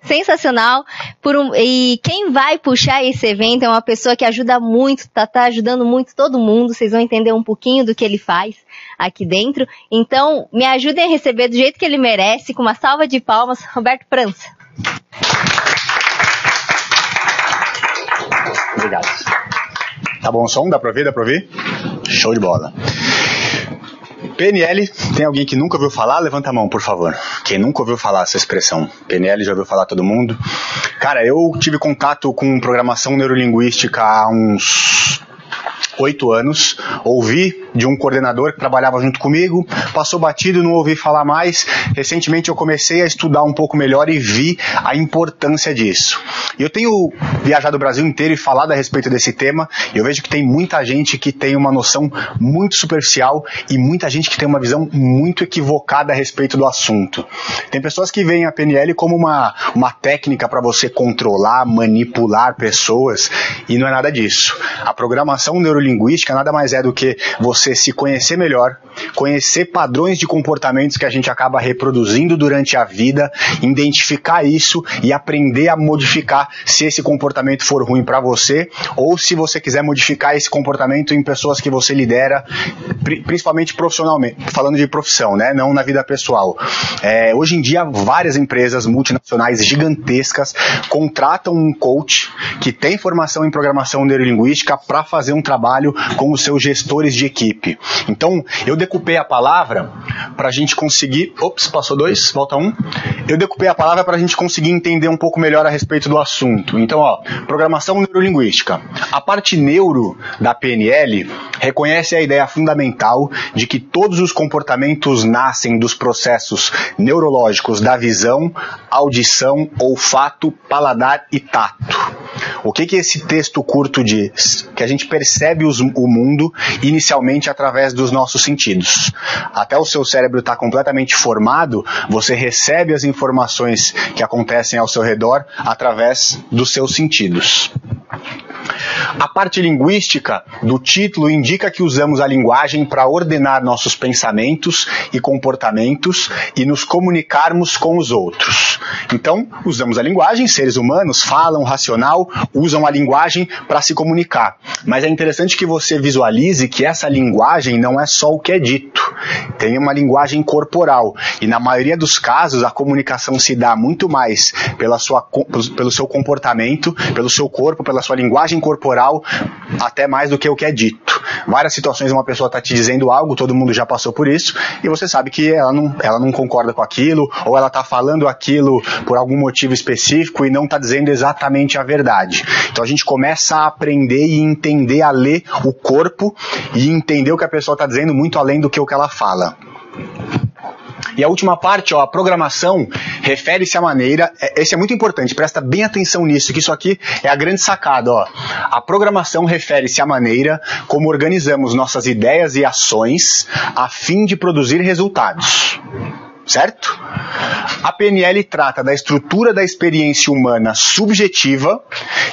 sensacional. E quem vai puxar esse evento é uma pessoa que ajuda muito, tá ajudando muito todo mundo. Vocês vão entender um pouquinho do que ele faz aqui dentro. Então, me ajudem a receber do jeito que ele merece, com uma salva de palmas, Roberto França. Obrigado. Tá bom o som? Dá pra ouvir? Dá pra ouvir? Show de bola. PNL, tem alguém que nunca ouviu falar? Levanta a mão, por favor. Quem nunca ouviu falar essa expressão? PNL já ouviu falar todo mundo? Cara, eu tive contato com programação neurolinguística há uns 8 anos, ouvi de um coordenador que trabalhava junto comigo, passou batido, não ouvi falar mais. Recentemente eu comecei a estudar um pouco melhor e vi a importância disso. E eu tenho viajado o Brasil inteiro e falado a respeito desse tema, e eu vejo que tem muita gente que tem uma noção muito superficial e muita gente que tem uma visão muito equivocada a respeito do assunto. Tem pessoas que veem a PNL como uma técnica para você controlar, manipular pessoas, e não é nada disso. A programação neurolinguística nada mais é do que você se conhecer melhor, conhecer padrões de comportamentos que a gente acaba reproduzindo durante a vida, identificar isso e aprender a modificar se esse comportamento for ruim para você, ou se você quiser modificar esse comportamento em pessoas que você lidera, principalmente profissionalmente, falando de profissão, né? Não na vida pessoal. Hoje em dia, várias empresas multinacionais gigantescas contratam um coach que tem formação em programação neurolinguística para fazer um trabalho com os seus gestores de equipe. Então, eu decupei a palavra para a gente conseguir... Ops, passou 2, volta 1. Eu decupei a palavra para a gente conseguir entender um pouco melhor a respeito do assunto. Então, programação neurolinguística. A parte neuro da PNL reconhece a ideia fundamental de que todos os comportamentos nascem dos processos neurológicos da visão, audição, olfato, paladar e tato. O que esse texto curto diz? Que a gente percebe o mundo inicialmente através dos nossos sentidos. Até o seu cérebro estar completamente formado, você recebe as informações que acontecem ao seu redor através dos seus sentidos. A parte linguística do título indica que usamos a linguagem para ordenar nossos pensamentos e comportamentos e nos comunicarmos com os outros. Então, usamos a linguagem, seres humanos falam racional, usam a linguagem para se comunicar. Mas é interessante que você visualize que essa linguagem não é só o que é dito. Tem uma linguagem corporal. E na maioria dos casos, a comunicação se dá muito mais pelo seu comportamento, pelo seu corpo, pela sua linguagem corporal, até mais do que o que é dito. Várias situações uma pessoa está te dizendo algo, todo mundo já passou por isso, e você sabe que ela não concorda com aquilo, ou ela está falando aquilo por algum motivo específico e não está dizendo exatamente a verdade. Então a gente começa a aprender e entender a ler o corpo e entender o que a pessoa está dizendo muito além do que o que ela fala. E a última parte, a programação, refere-se à maneira... Esse é muito importante, presta bem atenção nisso, que isso aqui é a grande sacada. A programação refere-se à maneira como organizamos nossas ideias e ações a fim de produzir resultados. Certo? A PNL trata da estrutura da experiência humana subjetiva,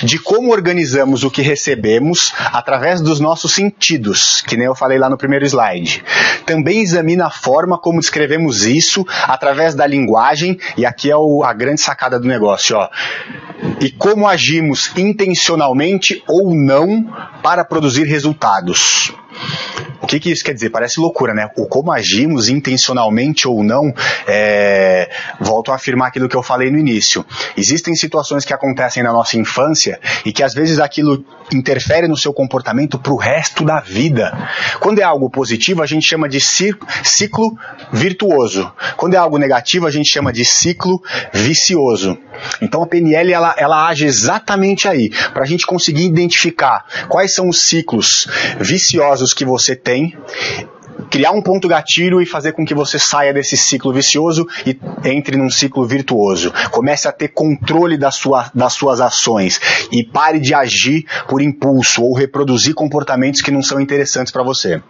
de como organizamos o que recebemos através dos nossos sentidos, que nem eu falei lá no primeiro slide. Também examina a forma como descrevemos isso através da linguagem, e aqui é a grande sacada do negócio, e como agimos intencionalmente ou não para produzir resultados. O que isso quer dizer? Parece loucura, né? O como agimos intencionalmente ou não, volto a afirmar aquilo que eu falei no início. Existem situações que acontecem na nossa infância e que às vezes aquilo interfere no seu comportamento para o resto da vida. Quando é algo positivo, a gente chama de ciclo virtuoso. Quando é algo negativo, a gente chama de ciclo vicioso. Então a PNL ela age exatamente aí, para a gente conseguir identificar quais são os ciclos viciosos que você tem, criar um ponto gatilho e fazer com que você saia desse ciclo vicioso e entre num ciclo virtuoso. Comece a ter controle das suas ações e pare de agir por impulso ou reproduzir comportamentos que não são interessantes para você.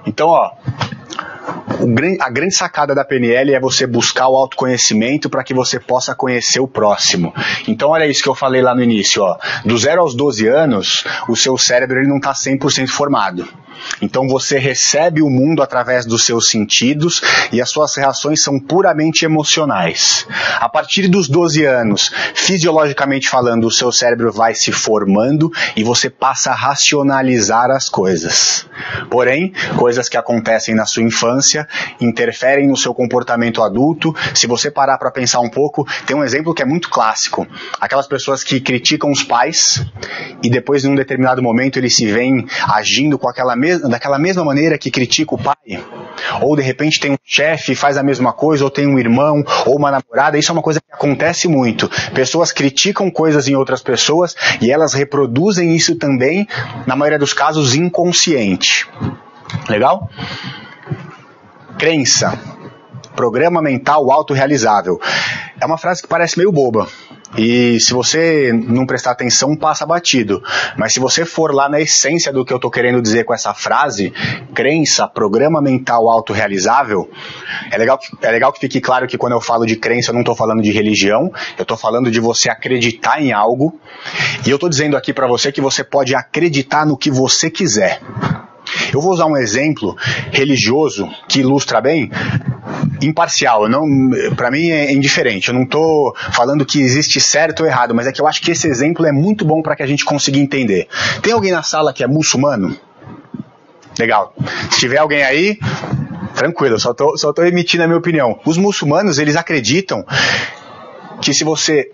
Então, a grande sacada da PNL é você buscar o autoconhecimento para que você possa conhecer o próximo. Então olha isso que eu falei lá no início. Do 0 aos 12 anos, o seu cérebro ele não está 100% formado. Então você recebe o mundo através dos seus sentidos e as suas reações são puramente emocionais. A partir dos 12 anos, fisiologicamente falando, o seu cérebro vai se formando e você passa a racionalizar as coisas. Porém, coisas que acontecem na sua infância interferem no seu comportamento adulto. Se você parar para pensar um pouco, tem um exemplo que é muito clássico. Aquelas pessoas que criticam os pais e depois, em um determinado momento, eles se veem agindo daquela mesma maneira que critica o pai. Ou, de repente, tem um chefe e faz a mesma coisa, ou tem um irmão, ou uma namorada. Isso é uma coisa que acontece muito. Pessoas criticam coisas em outras pessoas e elas reproduzem isso também, na maioria dos casos, inconsciente. Legal? Crença. Programa mental autorrealizável. É uma frase que parece meio boba. E se você não prestar atenção, passa batido. Mas se você for lá na essência do que eu estou querendo dizer com essa frase, crença, programa mental autorrealizável, é legal que fique claro que quando eu falo de crença, eu não estou falando de religião, eu estou falando de você acreditar em algo. E eu estou dizendo aqui para você que você pode acreditar no que você quiser. Eu vou usar um exemplo religioso que ilustra bem, imparcial, para mim é indiferente, eu não estou falando que existe certo ou errado, mas é que eu acho que esse exemplo é muito bom para que a gente consiga entender. Tem alguém na sala que é muçulmano? Legal. Se tiver alguém aí, tranquilo, só tô emitindo a minha opinião. Os muçulmanos, eles acreditam que se você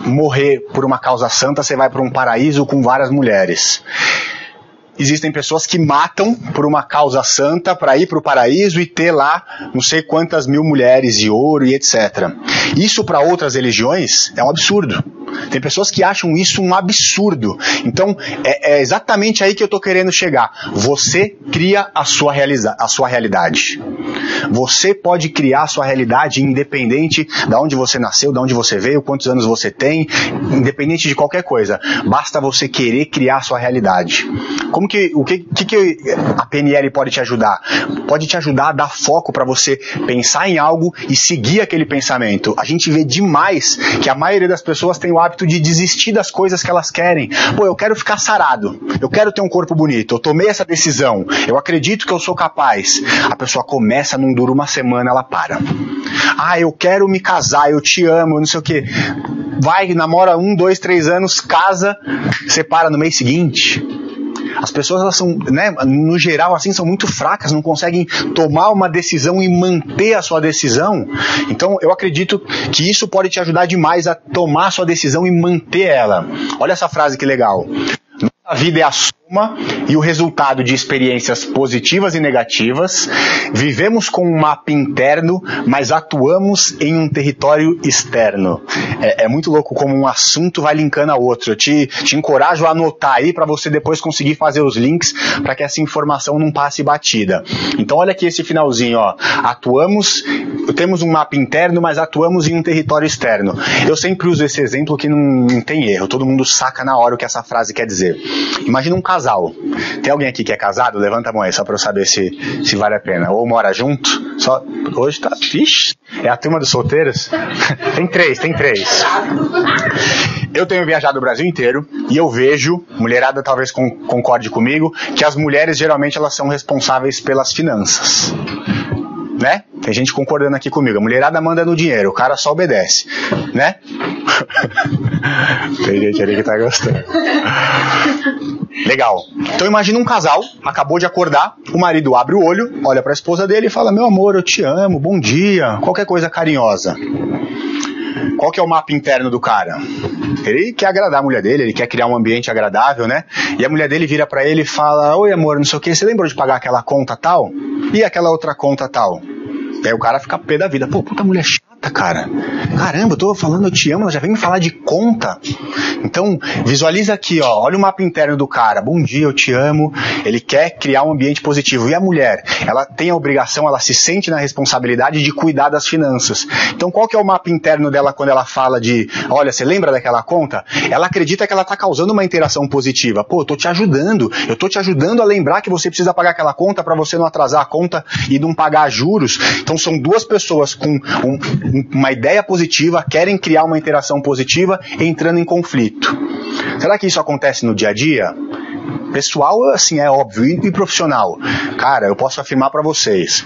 morrer por uma causa santa, você vai para um paraíso com várias mulheres. Existem pessoas que matam por uma causa santa para ir para o paraíso e ter lá não sei quantas mil mulheres de ouro e etc. Isso para outras religiões é um absurdo. Tem pessoas que acham isso um absurdo. Então é exatamente aí que eu estou querendo chegar. Você cria a sua realidade. Você pode criar a sua realidade independente de onde você nasceu, de onde você veio, quantos anos você tem, independente de qualquer coisa. Basta você querer criar a sua realidade. O que a PNL pode te ajudar? Pode te ajudar a dar foco para você pensar em algo e seguir aquele pensamento. A gente vê demais que a maioria das pessoas tem o hábito de desistir das coisas que elas querem. Pô, eu quero ficar sarado, eu quero ter um corpo bonito, eu tomei essa decisão, eu acredito que eu sou capaz. A pessoa começa, não dura uma semana, ela para. Ah, eu quero me casar, eu te amo, não sei o que. Vai, namora 1, 2, 3 anos, casa, separa no mês seguinte. As pessoas, elas são, no geral, assim, são muito fracas, não conseguem tomar uma decisão e manter a sua decisão. Então, eu acredito que isso pode te ajudar demais a tomar a sua decisão e manter ela. Olha essa frase que legal. A vida é a soma e o resultado de experiências positivas e negativas. Vivemos com um mapa interno, mas atuamos em um território externo. É muito louco como um assunto vai linkando a outro. Eu te encorajo a anotar aí para você depois conseguir fazer os links para que essa informação não passe batida. Então olha aqui esse finalzinho, ó. Temos um mapa interno, mas atuamos em um território externo. Eu sempre uso esse exemplo que não tem erro. Todo mundo saca na hora o que essa frase quer dizer. Imagina um casal. Tem alguém aqui que é casado? Levanta a mão aí, só para eu saber se vale a pena. Ou mora junto? Hoje tá... Ixi, é a turma dos solteiros? Tem três. Eu tenho viajado o Brasil inteiro e eu vejo, mulherada talvez concorde comigo, que as mulheres geralmente elas são responsáveis pelas finanças. Né? Tem gente concordando aqui comigo. A mulherada manda no dinheiro, o cara só obedece, né? Tem gente ali que tá gostando. Legal. Então imagina um casal, acabou de acordar, o marido abre o olho, olha pra esposa dele e fala: meu amor, eu te amo, bom dia, qualquer coisa carinhosa. Qual que é o mapa interno do cara? Ele quer agradar a mulher dele, ele quer criar um ambiente agradável, né? E a mulher dele vira pra ele e fala: oi amor, não sei o que, você lembrou de pagar aquela conta tal? E aquela outra conta tal? E aí o cara fica pé da vida. Pô, puta mulher chata, cara. Caramba, eu tô falando eu te amo, ela já vem me falar de conta. Então, visualiza aqui, ó. Olha o mapa interno do cara. Bom dia, eu te amo. Ele quer criar um ambiente positivo. E a mulher? Ela tem a obrigação, ela se sente na responsabilidade de cuidar das finanças. Então, qual que é o mapa interno dela quando ela fala de, olha, você lembra daquela conta? Ela acredita que ela tá causando uma interação positiva. Pô, eu tô te ajudando a lembrar que você precisa pagar aquela conta para você não atrasar a conta e não pagar juros. Então, são duas pessoas com uma ideia positiva, querem criar uma interação positiva, entrando em conflito. Será que isso acontece no dia a dia? pessoal, assim, é óbvio, e profissional. Cara, eu posso afirmar para vocês,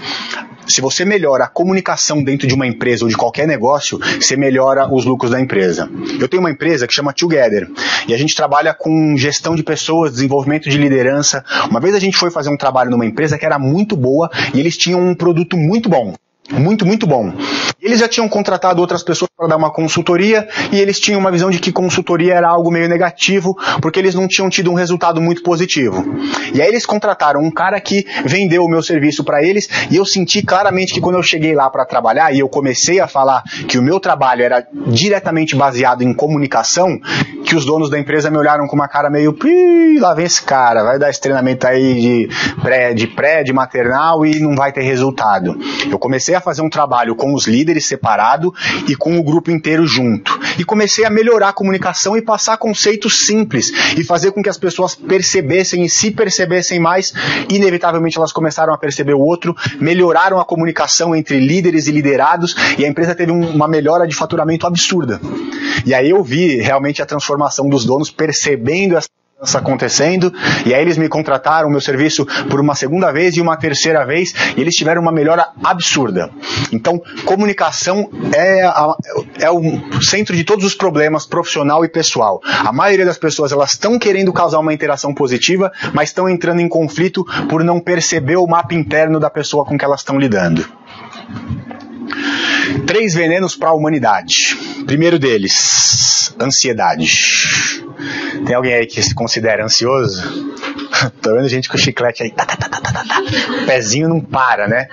se você melhora a comunicação dentro de uma empresa ou de qualquer negócio, você melhora os lucros da empresa. Eu tenho uma empresa que chama Together, e a gente trabalha com gestão de pessoas, desenvolvimento de liderança. Uma vez a gente foi fazer um trabalho numa empresa que era muito boa, e eles tinham um produto muito bom. Muito, muito bom. Eles já tinham contratado outras pessoas para dar uma consultoria e eles tinham uma visão de que consultoria era algo meio negativo porque eles não tinham tido um resultado muito positivo. E aí eles contrataram um cara que vendeu o meu serviço para eles e eu senti claramente que quando eu cheguei lá para trabalhar e eu comecei a falar que o meu trabalho era diretamente baseado em comunicação, que os donos da empresa me olharam com uma cara meio, lá vem esse cara, vai dar esse treinamento aí de maternal e não vai ter resultado. Eu comecei a fazer um trabalho com os líderes separado e com o grupo inteiro junto. E comecei a melhorar a comunicação e passar conceitos simples e fazer com que as pessoas percebessem e se percebessem mais. Inevitavelmente elas começaram a perceber o outro, melhoraram a comunicação entre líderes e liderados e a empresa teve uma melhora de faturamento absurda. E aí eu vi realmente a transformação dos donos percebendo essa acontecendo, e aí eles me contrataram o meu serviço por uma segunda vez e uma terceira vez, e eles tiveram uma melhora absurda. Então, comunicação é o centro de todos os problemas, profissional e pessoal. A maioria das pessoas, elas estão querendo causar uma interação positiva, mas estão entrando em conflito por não perceber o mapa interno da pessoa com que elas estão lidando. 3 venenos para a humanidade. Primeiro deles, ansiedade. Tem alguém aí que se considera ansioso? Tô vendo gente com chiclete aí, o pezinho não para, né?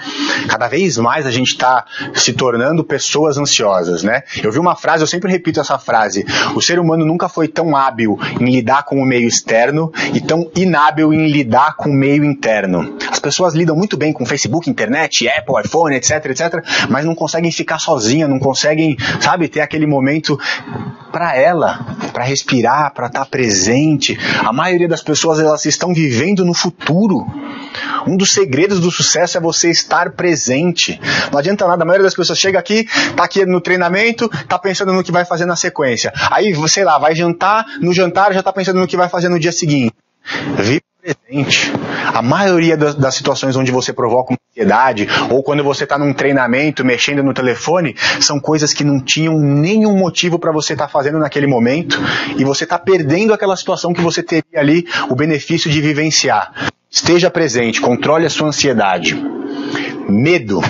Cada vez mais a gente tá se tornando pessoas ansiosas, né? Eu vi uma frase, eu sempre repito essa frase: o ser humano nunca foi tão hábil em lidar com o meio externo e tão inábil em lidar com o meio interno. As pessoas lidam muito bem com Facebook, internet, Apple, iPhone, etc, mas não conseguem ficar sozinha, não conseguem, sabe, ter aquele momento para ela, para respirar, para estar presente. A maioria das pessoas, elas estão vivendo no futuro. Um dos segredos do sucesso é você estar presente. Não adianta nada, a maioria das pessoas chega aqui, tá aqui no treinamento, tá pensando no que vai fazer na sequência. Aí, sei lá, vai jantar, no jantar já tá pensando no que vai fazer no dia seguinte. Viva presente. A maioria das situações onde você provoca uma ansiedade, ou quando você está num treinamento, mexendo no telefone, são coisas que não tinham nenhum motivo para você estar fazendo naquele momento, e você está perdendo aquela situação que você teria ali o benefício de vivenciar. Esteja presente, controle a sua ansiedade. Medo.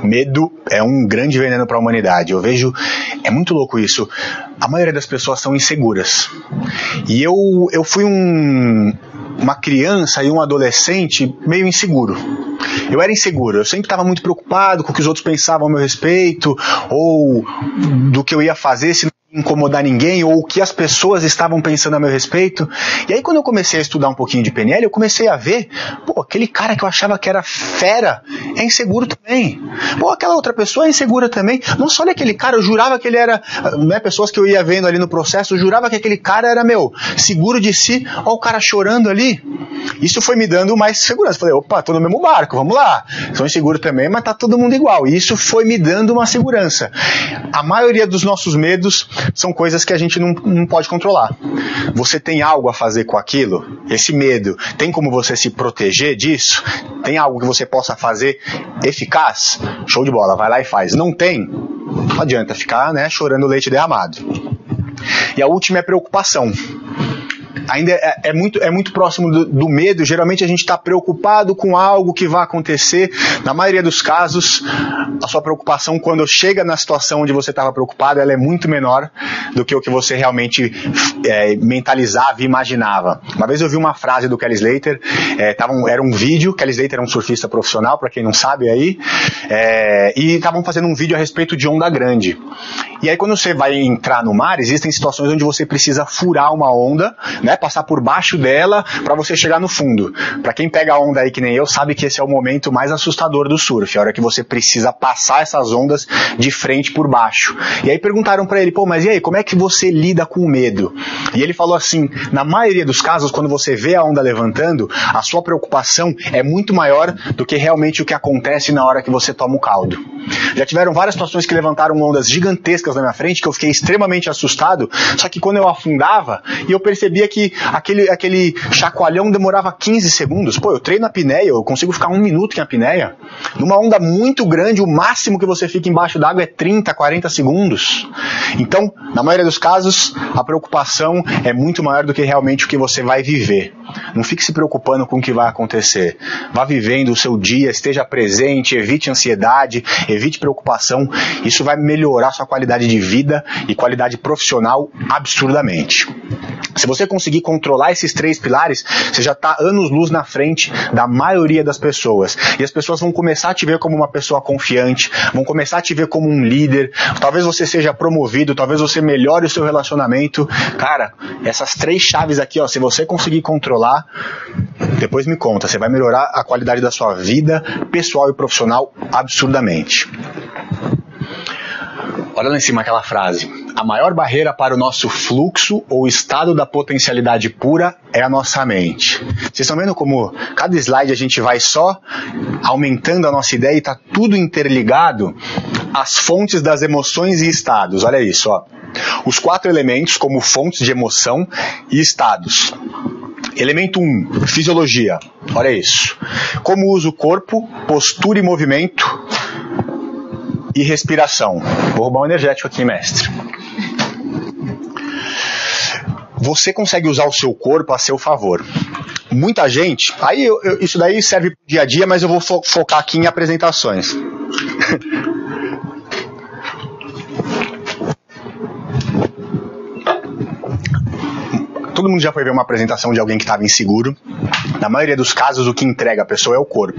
Medo é um grande veneno para a humanidade. Eu vejo, é muito louco isso. A maioria das pessoas são inseguras. E eu fui uma criança e um adolescente meio inseguro. Eu era inseguro, eu sempre estava muito preocupado com o que os outros pensavam a meu respeito, ou do que eu ia fazer se não incomodar ninguém, ou o que as pessoas estavam pensando a meu respeito. E aí quando eu comecei a estudar um pouquinho de PNL, eu comecei a ver, aquele cara que eu achava que era fera, é inseguro também. Aquela outra pessoa é insegura também. Nossa, olha aquele cara, eu jurava que ele era, né, pessoas que eu ia vendo ali no processo, eu jurava que aquele cara era, seguro de si. Olha o cara chorando ali. Isso foi me dando mais segurança. Falei, tô no mesmo barco, vamos lá. Sou inseguro também, mas tá todo mundo igual. E isso foi me dando uma segurança. A maioria dos nossos medos são coisas que a gente não pode controlar. Você tem algo a fazer com aquilo? Esse medo, tem como você se proteger disso? Tem algo que você possa fazer eficaz? Show de bola, vai lá e faz. Não tem? Não adianta ficar, né, chorando leite derramado. E a última é preocupação. Ainda é muito próximo do medo. Geralmente a gente está preocupado com algo que vai acontecer. Na maioria dos casos, a sua preocupação, quando chega na situação onde você estava preocupado, ela é muito menor do que o que você realmente mentalizava e imaginava. Uma vez eu vi uma frase do Kelly Slater, era um vídeo. Kelly Slater é um surfista profissional, para quem não sabe aí, e estavam fazendo um vídeo a respeito de onda grande. E aí quando você vai entrar no mar, existem situações onde você precisa furar uma onda, né, passar por baixo dela para você chegar no fundo. Para quem pega a onda aí que nem eu, sabe que esse é o momento mais assustador do surf, a hora que você precisa passar essas ondas de frente por baixo. E aí perguntaram para ele, mas e aí, como é que você lida com o medo? E ele falou assim, na maioria dos casos, quando você vê a onda levantando, a sua preocupação é muito maior do que realmente o que acontece na hora que você toma o caldo. Já tiveram várias situações que levantaram ondas gigantescas gigantescas na minha frente, que eu fiquei extremamente assustado, só que quando eu afundava, e eu percebia que aquele chacoalhão demorava 15 segundos. Pô, eu treino a apneia, eu consigo ficar 1 minuto em apneia. Numa onda muito grande, o máximo que você fica embaixo d'água é 30, 40 segundos. Então, na maioria dos casos, a preocupação é muito maior do que realmente o que você vai viver. Não fique se preocupando com o que vai acontecer. Vá vivendo o seu dia, esteja presente, evite ansiedade, evite preocupação. Isso vai melhorar sua qualidade de vida e qualidade profissional absurdamente. Se você conseguir controlar esses 3 pilares, você já está anos-luz na frente da maioria das pessoas. E as pessoas vão começar a te ver como uma pessoa confiante, vão começar a te ver como um líder. Talvez você seja promovido, talvez você melhore o seu relacionamento. Cara, essas 3 chaves aqui, ó, se você conseguir controlar, depois me conta, você vai melhorar a qualidade da sua vida pessoal e profissional absurdamente. Olha lá em cima aquela frase: a maior barreira para o nosso fluxo ou estado da potencialidade pura é a nossa mente. Vocês estão vendo como cada slide a gente vai só aumentando a nossa ideia e está tudo interligado? As fontes das emoções e estados, olha isso, ó. Os 4 elementos como fontes de emoção e estados. Elemento 1, fisiologia, olha isso. Como usa o corpo, postura e movimento e respiração. Vou roubar um energético aqui, mestre. Você consegue usar o seu corpo a seu favor. Muita gente, aí isso daí serve para o dia a dia, mas eu vou focar aqui em apresentações. Todo mundo já foi ver uma apresentação de alguém que estava inseguro. Na maioria dos casos, o que entrega a pessoa é o corpo.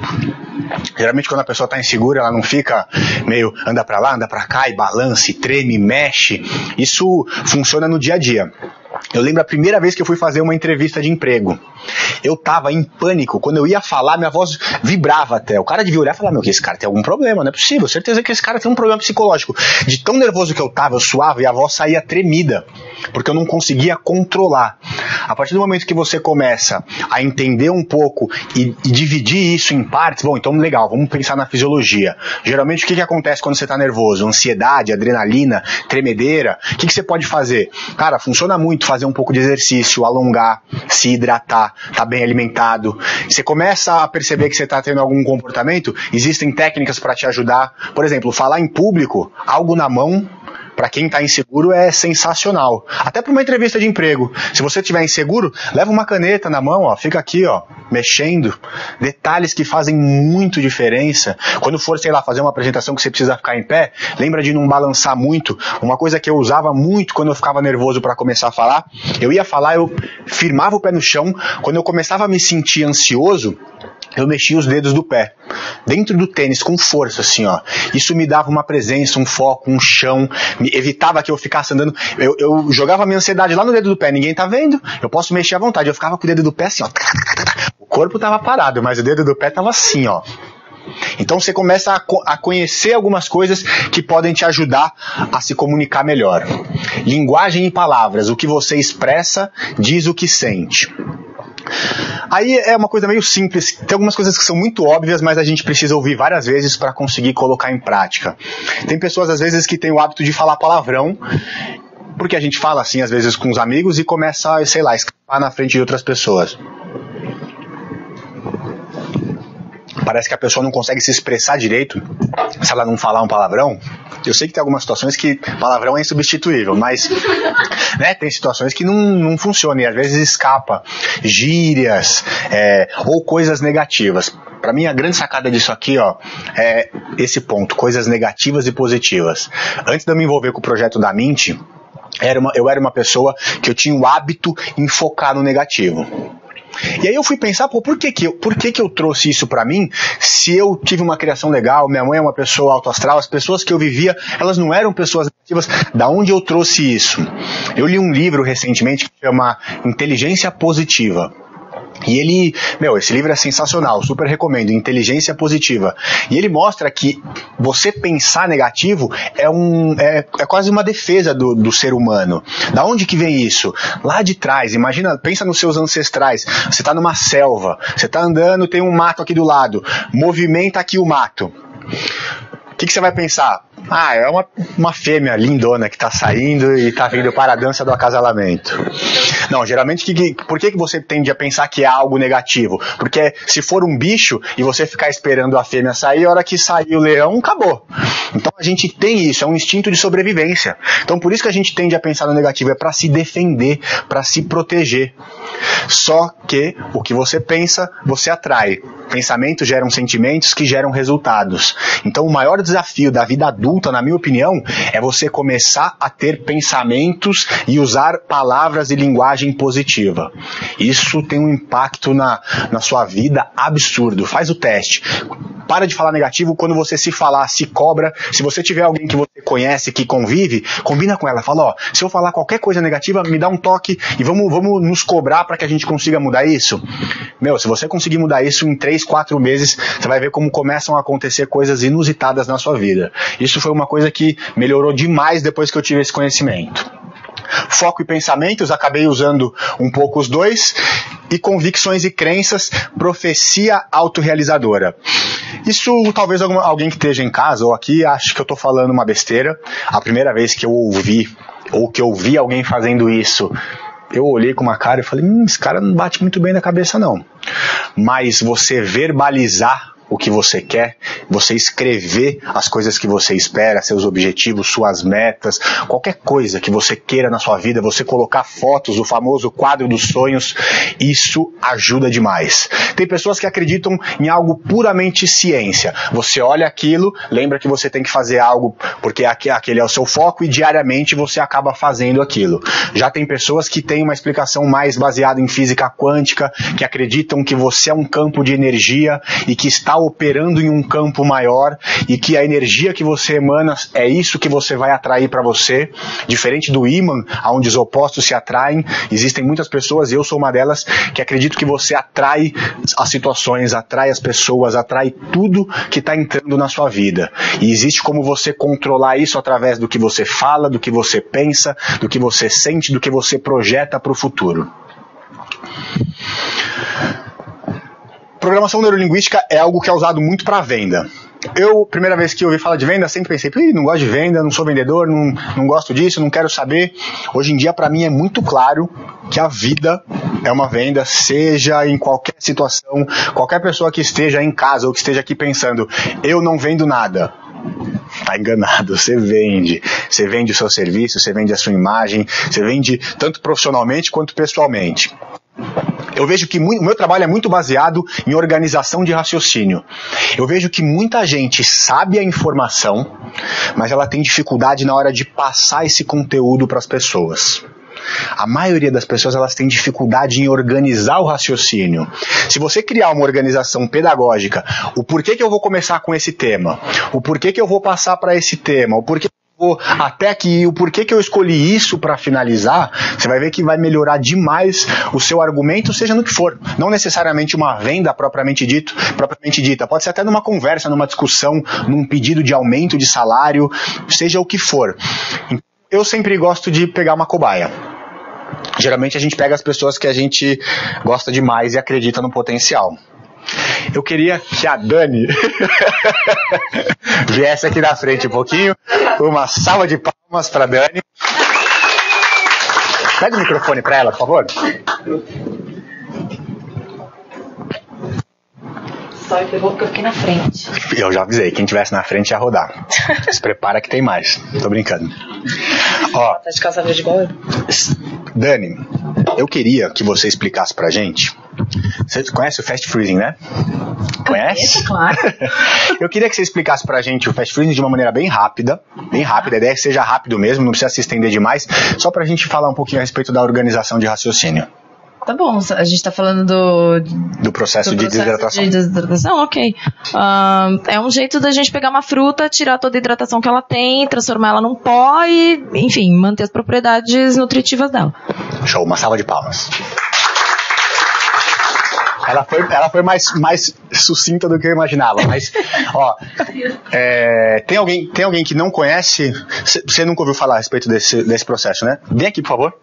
Geralmente, quando a pessoa está insegura, ela não fica meio anda para lá, anda para cá, e balança, e treme, mexe. Isso funciona no dia a dia. Eu lembro a primeira vez que eu fui fazer uma entrevista de emprego. Eu tava em pânico. Quando eu ia falar, minha voz vibrava até. O cara devia olhar e falar, meu, que esse cara tem algum problema, não é possível. Certeza que esse cara tem um problema psicológico. De tão nervoso que eu tava, eu suava e a voz saía tremida. Porque eu não conseguia controlar. A partir do momento que você começa a entender um pouco e dividir isso em partes, bom, então legal, vamos pensar na fisiologia. Geralmente o que acontece quando você tá nervoso? Ansiedade, adrenalina, tremedeira. O que você pode fazer? Cara, funciona muito fazer um pouco de exercício, alongar, se hidratar, tá bem alimentado. Você começa a perceber que você está tendo algum comportamento, existem técnicas para te ajudar. Por exemplo, falar em público, algo na mão, para quem está inseguro é sensacional. Até para uma entrevista de emprego. Se você estiver inseguro, leva uma caneta na mão, ó, fica aqui, ó, mexendo. Detalhes que fazem muito diferença. Quando for, sei lá, fazer uma apresentação que você precisa ficar em pé, lembra de não balançar muito. Uma coisa que eu usava muito quando eu ficava nervoso para começar a falar, eu ia falar, eu firmava o pé no chão. Quando eu começava a me sentir ansioso, eu mexia os dedos do pé, dentro do tênis, com força, assim, ó. Isso me dava uma presença, um foco, um chão, me evitava que eu ficasse andando. Eu jogava a minha ansiedade lá no dedo do pé, ninguém tá vendo, eu posso mexer à vontade. Eu ficava com o dedo do pé assim, ó. O corpo tava parado, mas o dedo do pé tava assim, ó. Então você começa a conhecer algumas coisas que podem te ajudar a se comunicar melhor. Linguagem e palavras, o que você expressa diz o que sente. Aí é uma coisa meio simples, tem algumas coisas que são muito óbvias, mas a gente precisa ouvir várias vezes para conseguir colocar em prática. Tem pessoas às vezes que têm o hábito de falar palavrão, porque a gente fala assim às vezes com os amigos e começa, sei lá, escapar na frente de outras pessoas. Parece que a pessoa não consegue se expressar direito se ela não falar um palavrão. Eu sei que tem algumas situações que palavrão é insubstituível, mas né, tem situações que não funcionam e às vezes escapa gírias ou coisas negativas. Para mim a grande sacada disso aqui, ó, é esse ponto, coisas negativas e positivas. Antes de eu me envolver com o projeto da Mint, eu era uma pessoa que eu tinha o hábito em focar no negativo. E aí eu fui pensar, pô, por que eu trouxe isso pra mim, se eu tive uma criação legal, minha mãe é uma pessoa autoastral, as pessoas que eu vivia, elas não eram pessoas negativas, da onde eu trouxe isso? Eu li um livro recentemente que chama Inteligência Positiva. E esse livro é sensacional, super recomendo, Inteligência Positiva. E ele mostra que você pensar negativo é quase uma defesa do ser humano. Da onde que vem isso? Lá de trás, pensa nos seus ancestrais. Você está numa selva, você está andando, tem um mato aqui do lado, movimenta aqui o mato. o que você vai pensar? Ah, é uma fêmea lindona que tá saindo e tá vindo para a dança do acasalamento. Não, geralmente, por que você tende a pensar que é algo negativo? Porque se for um bicho e você ficar esperando a fêmea sair, a hora que sair o leão, acabou. Então a gente tem isso, é um instinto de sobrevivência. Então por isso que a gente tende a pensar no negativo, é para se defender, para se proteger. Só que o que você pensa, você atrai. Pensamentos geram sentimentos que geram resultados. Então o maior desafio da vida adulta, na minha opinião, é você começar a ter pensamentos e usar palavras e linguagem positiva. Isso tem um impacto na sua vida absurdo. Faz o teste. Para de falar negativo quando você se falar, se cobra. Se você tiver alguém que você conhece, que convive, combina com ela. Fala, ó, se eu falar qualquer coisa negativa, me dá um toque e vamos nos cobrar para que a gente consiga mudar isso. Meu, se você conseguir mudar isso em 3, 4 meses, você vai ver como começam a acontecer coisas inusitadas na sua vida. Isso foi uma coisa que melhorou demais depois que eu tive esse conhecimento. Foco e pensamentos, acabei usando um pouco os dois. E convicções e crenças, profecia autorrealizadora. Isso talvez alguém que esteja em casa ou aqui ache que eu estou falando uma besteira. A primeira vez que eu ouvi, ou que eu vi alguém fazendo isso, eu olhei com uma cara e falei, esse cara não bate muito bem na cabeça não. Mas você verbalizar o que você quer, você escrever as coisas que você espera, seus objetivos, suas metas, qualquer coisa que você queira na sua vida, você colocar fotos, o famoso quadro dos sonhos, isso ajuda demais. Tem pessoas que acreditam em algo puramente ciência. Você olha aquilo, lembra que você tem que fazer algo porque aquele é o seu foco e diariamente você acaba fazendo aquilo. Já tem pessoas que têm uma explicação mais baseada em física quântica, que acreditam que você é um campo de energia e que está operando em um campo maior e que a energia que você emana é isso que você vai atrair para você, diferente do ímã, onde os opostos se atraem. Existem muitas pessoas, e eu sou uma delas, que acredito que você atrai as situações, atrai as pessoas, atrai tudo que está entrando na sua vida. E existe como você controlar isso através do que você fala, do que você pensa, do que você sente, do que você projeta para o futuro. Programação neurolinguística é algo que é usado muito para venda. Eu, primeira vez que eu ouvi falar de venda, sempre pensei, não gosto de venda, não sou vendedor, não gosto disso, não quero saber. Hoje em dia, para mim, é muito claro que a vida é uma venda, seja em qualquer situação, qualquer pessoa que esteja em casa ou que esteja aqui pensando, eu não vendo nada. Está enganado, você vende o seu serviço, você vende a sua imagem, você vende tanto profissionalmente quanto pessoalmente. Eu vejo que o meu trabalho é muito baseado em organização de raciocínio. Eu vejo que muita gente sabe a informação, mas ela tem dificuldade na hora de passar esse conteúdo para as pessoas. A maioria das pessoas elas têm dificuldade em organizar o raciocínio. Se você criar uma organização pedagógica, o porquê que eu vou começar com esse tema, o porquê que eu vou passar para esse tema, o porquê até aqui, o porquê que eu escolhi isso para finalizar, você vai ver que vai melhorar demais o seu argumento, seja no que for. Não necessariamente uma venda propriamente dita. Pode ser até numa conversa, numa discussão, num pedido de aumento de salário, seja o que for. Eu sempre gosto de pegar uma cobaia. Geralmente a gente pega as pessoas que a gente gosta demais e acredita no potencial. Eu queria que a Dani viesse aqui na frente um pouquinho. Uma salva de palmas para a Dani. Pega o microfone para ela, por favor. Só me pegou porque eu fiquei na frente. Eu já avisei, quem estivesse na frente ia rodar. Se prepara que tem mais. Tô brincando. Ó, tá de calça verde igual eu. Dani, eu queria que você explicasse pra gente. Você conhece o Fast Freezing, né? Conhece? Claro. Eu queria que você explicasse pra gente o Fast Freezing de uma maneira bem rápida. A ideia é que seja rápido mesmo, não precisa se estender demais, só pra gente falar um pouquinho a respeito da organização de raciocínio. Tá bom, a gente tá falando do processo de desidratação. De desidratação, ok. É um jeito da gente pegar uma fruta, tirar toda a hidratação que ela tem, transformar ela num pó e, enfim, manter as propriedades nutritivas dela. Show, uma salva de palmas. Ela foi mais sucinta do que eu imaginava. Mas, ó, tem alguém que não conhece? Você nunca ouviu falar a respeito desse processo, né? Vem aqui, por favor.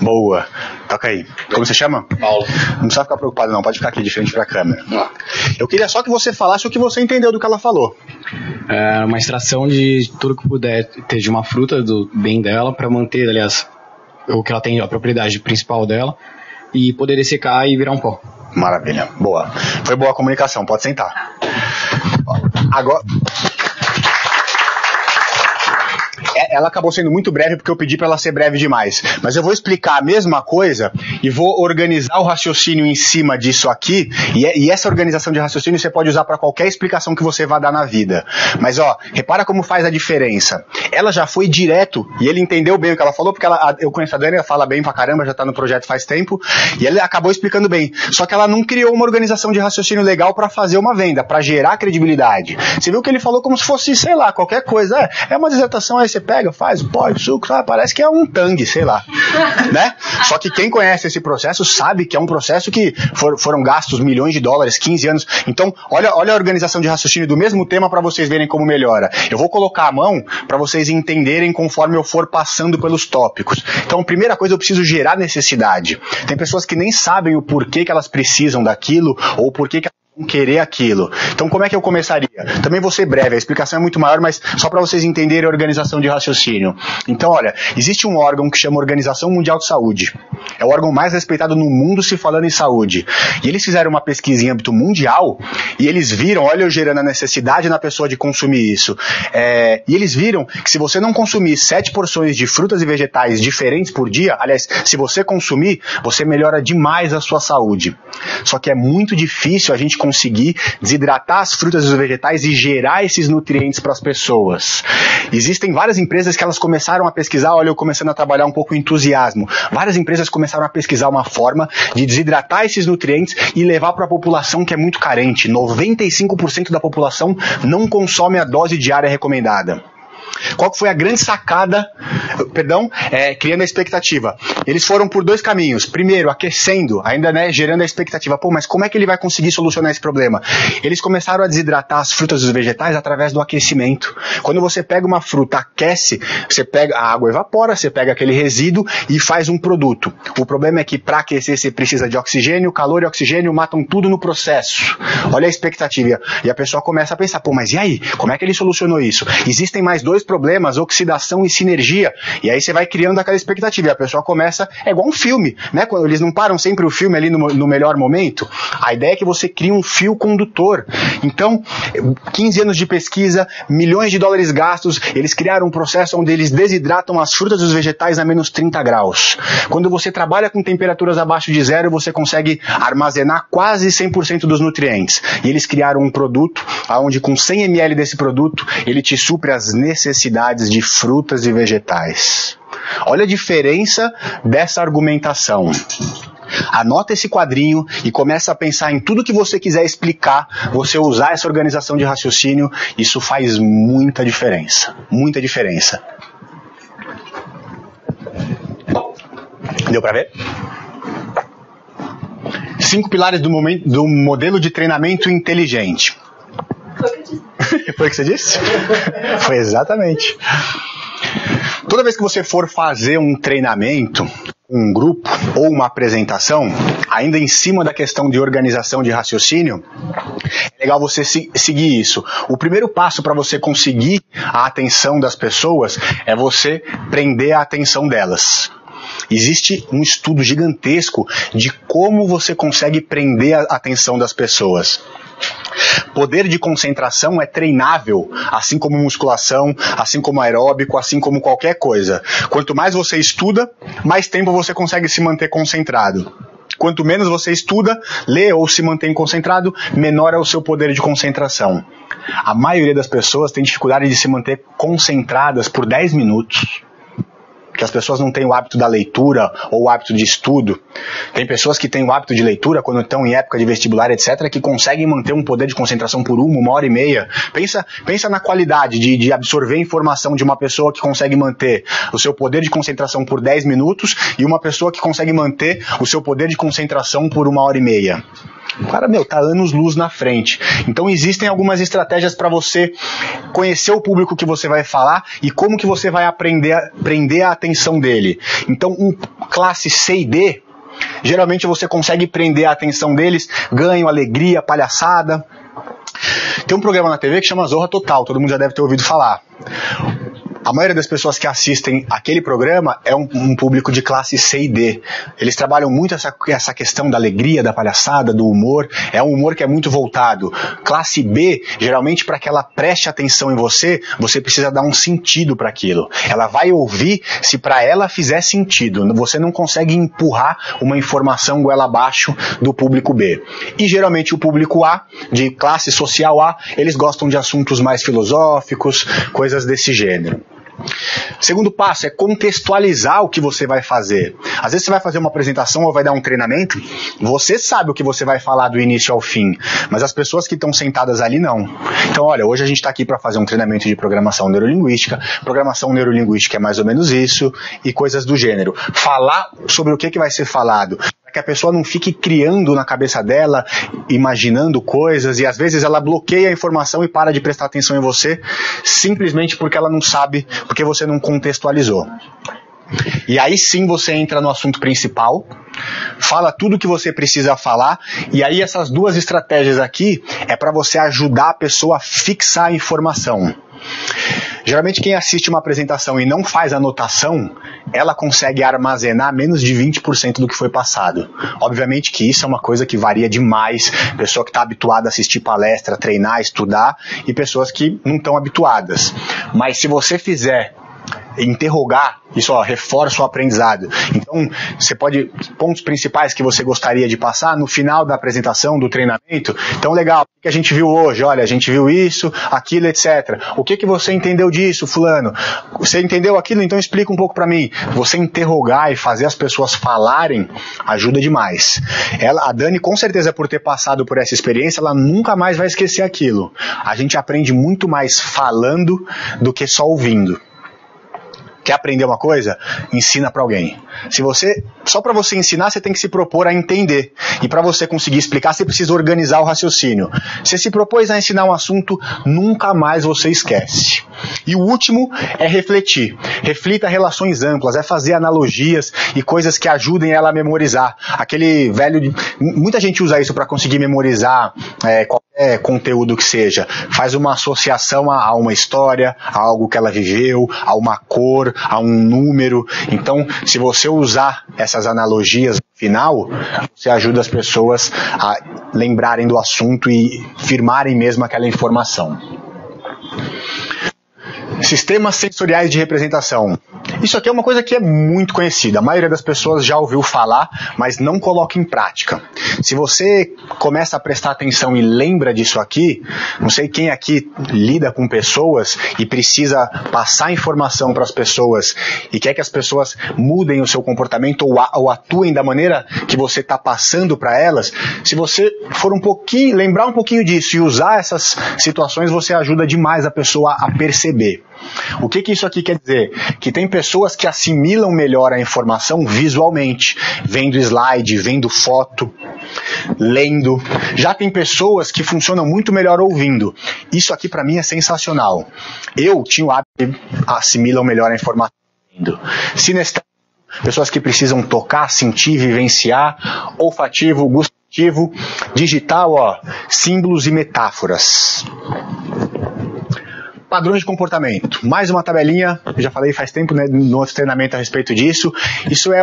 Boa. Toca aí. Como você chama? Paulo. Não precisa ficar preocupado, não. Pode ficar aqui de frente pra câmera. Eu queria só que você falasse o que você entendeu do que ela falou. É uma extração de tudo que puder ter de uma fruta do bem dela para manter, aliás, o que ela tem, a propriedade principal dela, e poder dessecar e virar um pó. Maravilha. Boa. Foi boa a comunicação. Pode sentar. Agora... Ela acabou sendo muito breve porque eu pedi para ela ser breve demais. Mas eu vou explicar a mesma coisa e vou organizar o raciocínio em cima disso aqui. E essa organização de raciocínio você pode usar para qualquer explicação que você vá dar na vida. Mas, ó, repara como faz a diferença. Ela já foi direto e ele entendeu bem o que ela falou, porque eu conheço a Dani, ela fala bem pra caramba, já tá no projeto faz tempo. E ela acabou explicando bem. Só que ela não criou uma organização de raciocínio legal para fazer uma venda, para gerar credibilidade. Você viu que ele falou como se fosse, sei lá, qualquer coisa. É uma dissertação, aí você pega, faz o pó, o suco, parece que é um tangue, sei lá, né? Só que quem conhece esse processo sabe que é um processo que foram gastos milhões de dólares, 15 anos. Então, olha a organização de raciocínio do mesmo tema para vocês verem como melhora. Eu vou colocar a mão para vocês entenderem conforme eu for passando pelos tópicos. Então, primeira coisa, eu preciso gerar necessidade. Tem pessoas que nem sabem o porquê que elas precisam daquilo ou porquê que querer aquilo. Então, como é que eu começaria? Também vou ser breve, a explicação é muito maior, mas só para vocês entenderem a organização de raciocínio. Então, olha, existe um órgão que chama Organização Mundial de Saúde. É o órgão mais respeitado no mundo se falando em saúde. E eles fizeram uma pesquisa em âmbito mundial e eles viram, olha eu gerando a necessidade na pessoa de consumir isso. E eles viram que se você não consumir 7 porções de frutas e vegetais diferentes por dia, aliás, se você consumir, você melhora demais a sua saúde. Só que é muito difícil a gente conseguir desidratar as frutas e os vegetais e gerar esses nutrientes para as pessoas. Existem várias empresas que elas começaram a pesquisar, olha eu começando a trabalhar um pouco o entusiasmo, várias empresas começaram a pesquisar uma forma de desidratar esses nutrientes e levar para a população que é muito carente. 95% da população não consome a dose diária recomendada. Qual que foi a grande sacada, criando a expectativa? Eles foram por 2 caminhos. Primeiro, aquecendo, ainda gerando a expectativa. Pô, mas como é que ele vai conseguir solucionar esse problema? Eles começaram a desidratar as frutas e os vegetais através do aquecimento. Quando você pega uma fruta, aquece, a água evapora, você pega aquele resíduo e faz um produto. O problema é que para aquecer você precisa de oxigênio, calor e oxigênio matam tudo no processo. Olha a expectativa. E a pessoa começa a pensar, pô, mas e aí? Como é que ele solucionou isso? Existem mais 2 problemas, oxidação e sinergia. E aí você vai criando aquela expectativa. E a pessoa começa, é igual um filme, né? Quando eles não param sempre o filme ali no melhor momento. A ideia é que você cria um fio condutor. Então, 15 anos de pesquisa, milhões de dólares gastos, eles criaram um processo onde eles desidratam as frutas e os vegetais a menos 30 graus. Quando você trabalha com temperaturas abaixo de 0, você consegue armazenar quase 100% dos nutrientes. E eles criaram um produto onde com 100 ml desse produto, ele te supre as necessidades de frutas e vegetais. Olha a diferença dessa argumentação. Anota esse quadrinho e começa a pensar em tudo que você quiser explicar, você usar essa organização de raciocínio, isso faz muita diferença. Muita diferença. Deu pra ver? 5 pilares do modelo de treinamento inteligente. Foi o que você disse? Foi exatamente. Toda vez que você for fazer um treinamento, um grupo ou uma apresentação, ainda em cima da questão de organização de raciocínio, é legal você seguir isso. O primeiro passo para você conseguir a atenção das pessoas é você prender a atenção delas. Existe um estudo gigantesco de como você consegue prender a atenção das pessoas. Poder de concentração é treinável, assim como musculação, assim como aeróbico, assim como qualquer coisa. Quanto mais você estuda, mais tempo você consegue se manter concentrado. Quanto menos você estuda, lê ou se mantém concentrado, menor é o seu poder de concentração. A maioria das pessoas tem dificuldade de se manter concentradas por 10 minutos. Que as pessoas não têm o hábito da leitura ou o hábito de estudo. Tem pessoas que têm o hábito de leitura quando estão em época de vestibular, etc., que conseguem manter um poder de concentração por 1 hora e meia. Pensa na qualidade de absorver informação de uma pessoa que consegue manter o seu poder de concentração por 10 minutos e uma pessoa que consegue manter o seu poder de concentração por 1 hora e meia. O cara, tá anos-luz na frente. Então existem algumas estratégias para você conhecer o público que você vai falar e como que você vai prender a atenção dele. Então, classe C e D, geralmente você consegue prender a atenção deles, ganho, alegria, palhaçada. Tem um programa na TV que chama Zorra Total, todo mundo já deve ter ouvido falar. A maioria das pessoas que assistem aquele programa é um público de classe C e D. Eles trabalham muito essa questão da alegria, da palhaçada, do humor. É um humor que é muito voltado. Classe B, geralmente para que ela preste atenção em você, você precisa dar um sentido para aquilo. Ela vai ouvir se para ela fizer sentido. Você não consegue empurrar uma informação goela abaixo do público B. E geralmente o público A, de classe social A, eles gostam de assuntos mais filosóficos, coisas desse gênero. Segundo passo é contextualizar o que você vai fazer. Às vezes você vai fazer uma apresentação ou vai dar um treinamento, você sabe o que você vai falar do início ao fim, mas as pessoas que estão sentadas ali não. Então, olha, hoje a gente está aqui para fazer um treinamento de programação neurolinguística. Programação neurolinguística é mais ou menos isso e coisas do gênero. Falar sobre o que vai ser falado, para que a pessoa não fique criando na cabeça dela, imaginando coisas, e às vezes ela bloqueia a informação e para de prestar atenção em você, simplesmente porque ela não sabe, porque você não contextualizou. E aí sim você entra no assunto principal, fala tudo o que você precisa falar, e aí essas duas estratégias aqui é para você ajudar a pessoa a fixar a informação. Geralmente quem assiste uma apresentação e não faz anotação, ela consegue armazenar menos de 20% do que foi passado. Obviamente que isso é uma coisa que varia demais, pessoa que está habituada a assistir palestra, treinar, estudar, e pessoas que não estão habituadas. Mas se você fizer interrogar, isso reforça o aprendizado. Então, você pode, pontos principais que você gostaria de passar no final da apresentação, do treinamento. Então, legal, o que a gente viu hoje? Olha, a gente viu isso, aquilo, etc. O que você entendeu disso, fulano? Você entendeu aquilo? Então explica um pouco para mim. Você interrogar e fazer as pessoas falarem ajuda demais. A Dani, com certeza, por ter passado por essa experiência, ela nunca mais vai esquecer aquilo. A gente aprende muito mais falando do que só ouvindo. Quer aprender uma coisa? Ensina para alguém. Só para você ensinar, você tem que se propor a entender. E para você conseguir explicar, você precisa organizar o raciocínio. Você se propôs a ensinar um assunto, nunca mais você esquece. E o último é refletir. Reflita relações amplas, é fazer analogias e coisas que ajudem ela a memorizar. Aquele velho... Muita gente usa isso para conseguir memorizar qualquer conteúdo que seja. Faz uma associação a uma história, a algo que ela viveu, a uma cor, a um número. Então, se você usar essas analogias no final, você ajuda as pessoas a lembrarem do assunto e firmarem mesmo aquela informação. Sistemas sensoriais de representação. Isso aqui é uma coisa que é muito conhecida. A maioria das pessoas já ouviu falar, mas não coloca em prática. Se você começa a prestar atenção e lembra disso aqui, não sei quem aqui lida com pessoas e precisa passar informação para as pessoas e quer que as pessoas mudem o seu comportamento ou atuem da maneira que você está passando para elas. Se você for lembrar um pouquinho disso e usar essas situações, você ajuda demais a pessoa a perceber. O que isso aqui quer dizer? Que tem pessoas que assimilam melhor a informação visualmente, vendo slide, vendo foto, lendo. Já tem pessoas que funcionam muito melhor ouvindo. Isso aqui para mim é sensacional. Eu tinha o hábito de assimilam melhor a informação vendo. Sinestésico, pessoas que precisam tocar, sentir, vivenciar. Olfativo, gustativo. Digital, símbolos e metáforas. Padrões de comportamento. Mais uma tabelinha, eu já falei faz tempo, né, no outro treinamento a respeito disso. Isso é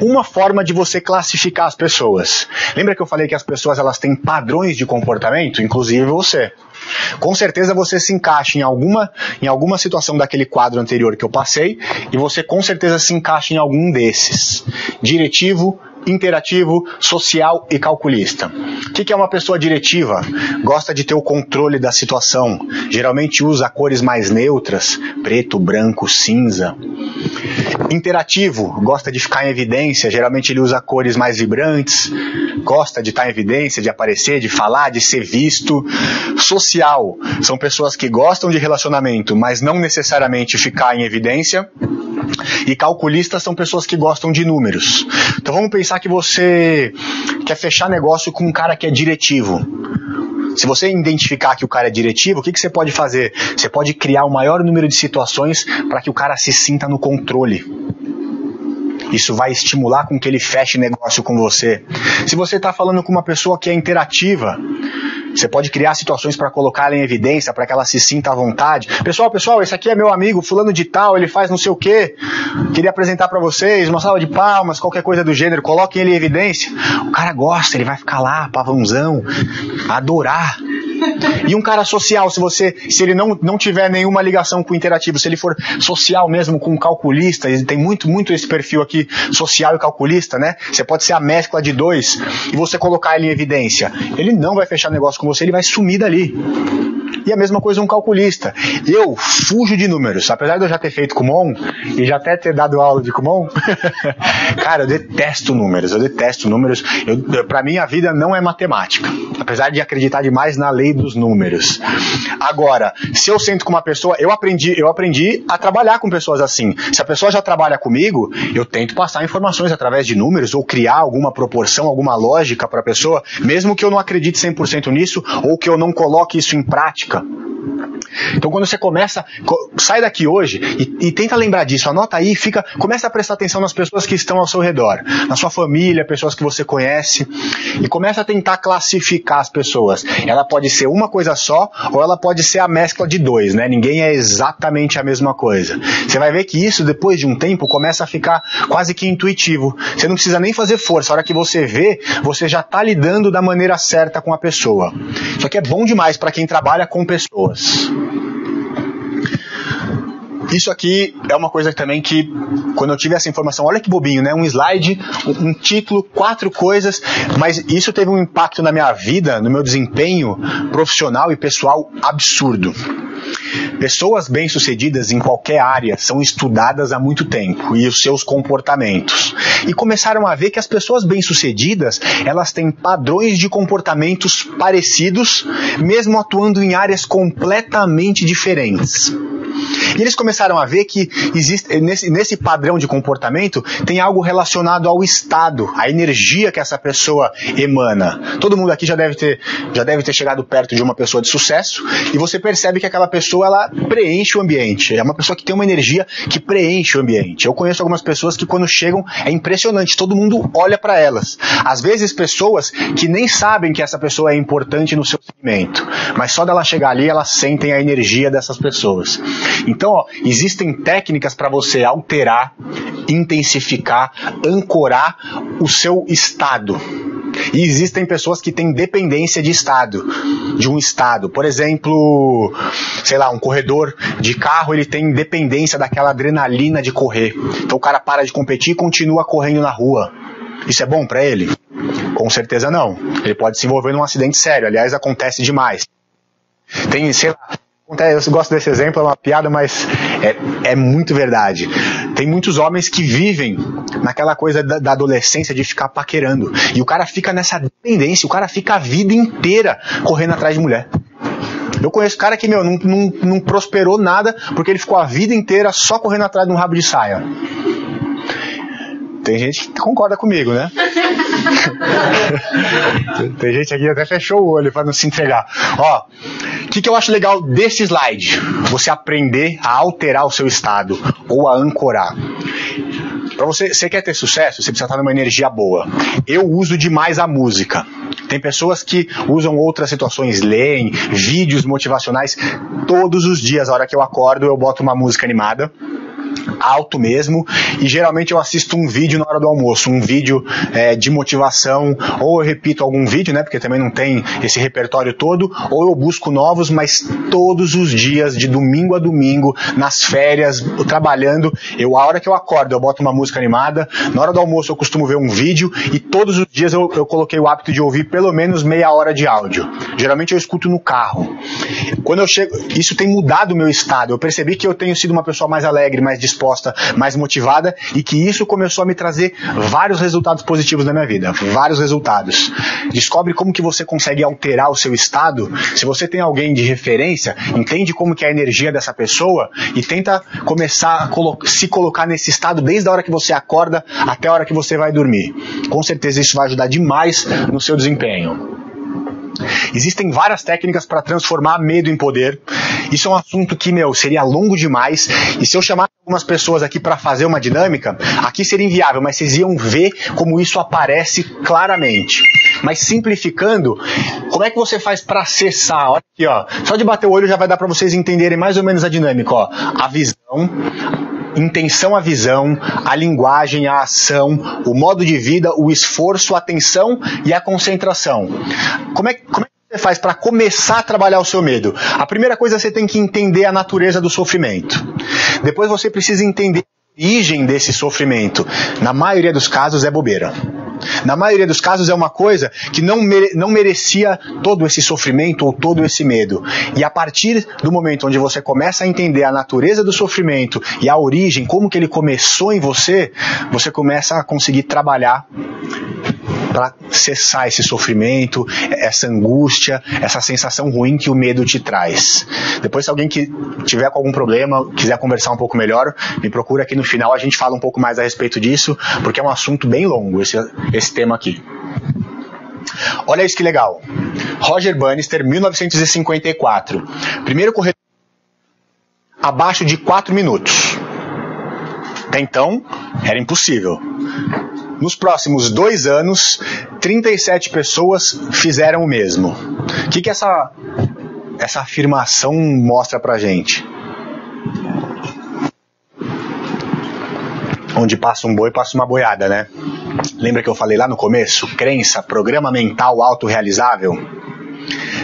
uma forma de você classificar as pessoas. Lembra que eu falei que as pessoas elas têm padrões de comportamento? Inclusive você. Com certeza você se encaixa em alguma situação daquele quadro anterior que eu passei e você com certeza se encaixa em algum desses. Diretivo, interativo, social e calculista. O que é uma pessoa diretiva? Gosta de ter o controle da situação. Geralmente usa cores mais neutras, preto, branco, cinza. Interativo, gosta de ficar em evidência. Geralmente ele usa cores mais vibrantes. Gosta de estar em evidência, de aparecer, de falar, de ser visto. Social, são pessoas que gostam de relacionamento, mas não necessariamente ficar em evidência. E calculistas são pessoas que gostam de números. Então vamos pensar que você quer fechar negócio com um cara que é diretivo. Se você identificar que o cara é diretivo, o que você pode fazer? Você pode criar o maior número de situações para que o cara se sinta no controle. Isso vai estimular com que ele feche negócio com você. Se você está falando com uma pessoa que é interativa, você pode criar situações para colocar ela em evidência, para que ela se sinta à vontade. Pessoal, esse aqui é meu amigo, fulano de tal, ele faz não sei o quê. Queria apresentar para vocês, uma salva de palmas, qualquer coisa do gênero. Coloquem ele em evidência. O cara gosta, ele vai ficar lá, pavãozão, adorar. E um cara social, se ele não tiver nenhuma ligação com o interativo, se ele for social mesmo, com um calculista, ele tem muito esse perfil aqui, social e calculista, né? Você pode ser a mescla de dois e você colocar ele em evidência. Ele não vai fechar negócio com você, ele vai sumir dali. E a mesma coisa um calculista. Eu fujo de números. Apesar de eu já ter feito Kumon e já até ter dado aula de Kumon, cara, eu detesto números. Pra mim a vida não é matemática. Apesar de acreditar demais na lei dos números. Agora, se eu sento com uma pessoa, eu aprendi a trabalhar com pessoas assim. Se a pessoa já trabalha comigo, eu tento passar informações através de números ou criar alguma proporção, alguma lógica para a pessoa, mesmo que eu não acredite 100% nisso ou que eu não coloque isso em prática. Então quando você começa, sai daqui hoje e tenta lembrar disso, anota aí, começa a prestar atenção nas pessoas que estão ao seu redor, na sua família, pessoas que você conhece, e começa a tentar classificar as pessoas. Ela pode ser uma coisa só, ou ela pode ser a mescla de dois, né? Ninguém é exatamente a mesma coisa. Você vai ver que isso, depois de um tempo, começa a ficar quase que intuitivo. Você não precisa nem fazer força, a hora que você vê, você já está lidando da maneira certa com a pessoa. Isso aqui é bom demais para quem trabalha com pessoas. Isso aqui é uma coisa também que, quando eu tive essa informação, olha que bobinho, né? Um slide, um título, 4 coisas, mas isso teve um impacto na minha vida, no meu desempenho profissional e pessoal absurdo. Pessoas bem-sucedidas em qualquer área são estudadas há muito tempo, e os seus comportamentos. E começaram a ver que as pessoas bem-sucedidas, elas têm padrões de comportamentos parecidos, mesmo atuando em áreas completamente diferentes. E eles começaram a ver que existe, nesse padrão de comportamento tem algo relacionado ao estado, à energia que essa pessoa emana. Todo mundo aqui já deve ter chegado perto de uma pessoa de sucesso, e você percebe que aquela pessoa, ela preenche o ambiente. É uma pessoa que tem uma energia que preenche o ambiente. Eu conheço algumas pessoas que quando chegam é impressionante, todo mundo olha para elas. Às vezes pessoas que nem sabem que essa pessoa é importante no seu segmento, mas só dela chegar ali, elas sentem a energia dessas pessoas. Então, existem técnicas para você alterar, intensificar, ancorar o seu estado. E existem pessoas que têm dependência de um estado. Por exemplo, sei lá, um corredor de carro, ele tem dependência daquela adrenalina de correr. Então o cara para de competir e continua correndo na rua. Isso é bom para ele? Com certeza não. Ele pode se envolver num acidente sério. Aliás, acontece demais. Tem, sei lá, eu gosto desse exemplo, é uma piada, mas é muito verdade. Tem muitos homens que vivem naquela coisa da adolescência de ficar paquerando. E o cara fica nessa dependência, o cara fica a vida inteira correndo atrás de mulher. Eu conheço cara que, não prosperou nada porque ele ficou a vida inteira só correndo atrás de um rabo de saia. Tem gente que concorda comigo, né? Tem gente aqui que até fechou o olho para não se entregar. Ó, o que eu acho legal desse slide? Você aprender a alterar o seu estado ou a ancorar. Para você quer ter sucesso, você precisa estar numa energia boa. Eu uso demais a música. Tem pessoas que usam outras situações, leem vídeos motivacionais todos os dias. A hora que eu acordo, eu boto uma música animada, alto mesmo, e geralmente eu assisto um vídeo na hora do almoço, um vídeo de motivação, ou eu repito algum vídeo, né, porque também não tem esse repertório todo, ou eu busco novos, mas todos os dias, de domingo a domingo, nas férias, trabalhando, a hora que eu acordo, eu boto uma música animada, na hora do almoço eu costumo ver um vídeo, e todos os dias eu coloquei o hábito de ouvir pelo menos meia hora de áudio. Geralmente eu escuto no carro. Quando eu chego, isso tem mudado o meu estado, eu percebi que eu tenho sido uma pessoa mais alegre, mais disposta, mais motivada, e que isso começou a me trazer vários resultados positivos na minha vida, vários resultados. Descobre como que você consegue alterar o seu estado. Se você tem alguém de referência, entende como que é a energia dessa pessoa e tenta começar a se colocar nesse estado desde a hora que você acorda até a hora que você vai dormir. Com certeza isso vai ajudar demais no seu desempenho. Existem várias técnicas para transformar medo em poder. Isso é um assunto que, seria longo demais. E se eu chamar algumas pessoas aqui para fazer uma dinâmica, aqui seria inviável, mas vocês iam ver como isso aparece claramente. Mas simplificando, como é que você faz para acessar? Olha aqui, ó. Só de bater o olho já vai dar para vocês entenderem mais ou menos a dinâmica, ó. A visão, intenção, a visão, a linguagem, a ação, o modo de vida, o esforço, a atenção e a concentração. Como é que você faz para começar a trabalhar o seu medo? A primeira coisa, você tem que entender a natureza do sofrimento. Depois você precisa entender a origem desse sofrimento. Na maioria dos casos é bobeira. Na maioria dos casos é uma coisa que não merecia todo esse sofrimento ou todo esse medo. E a partir do momento onde você começa a entender a natureza do sofrimento e a origem, como que ele começou em você, você começa a conseguir trabalhar para cessar esse sofrimento, essa angústia, essa sensação ruim que o medo te traz. Depois, se alguém que tiver com algum problema, quiser conversar um pouco melhor, me procura aqui no final, a gente fala um pouco mais a respeito disso, porque é um assunto bem longo esse tema aqui. Olha isso que legal. Roger Bannister, 1954. Primeiro corredor abaixo de 4 minutos. Até então, era impossível. Nos próximos 2 anos, 37 pessoas fizeram o mesmo. O que essa afirmação mostra pra gente? Onde passa um boi, passa uma boiada, né? Lembra que eu falei lá no começo? Crença, programa mental autorrealizável?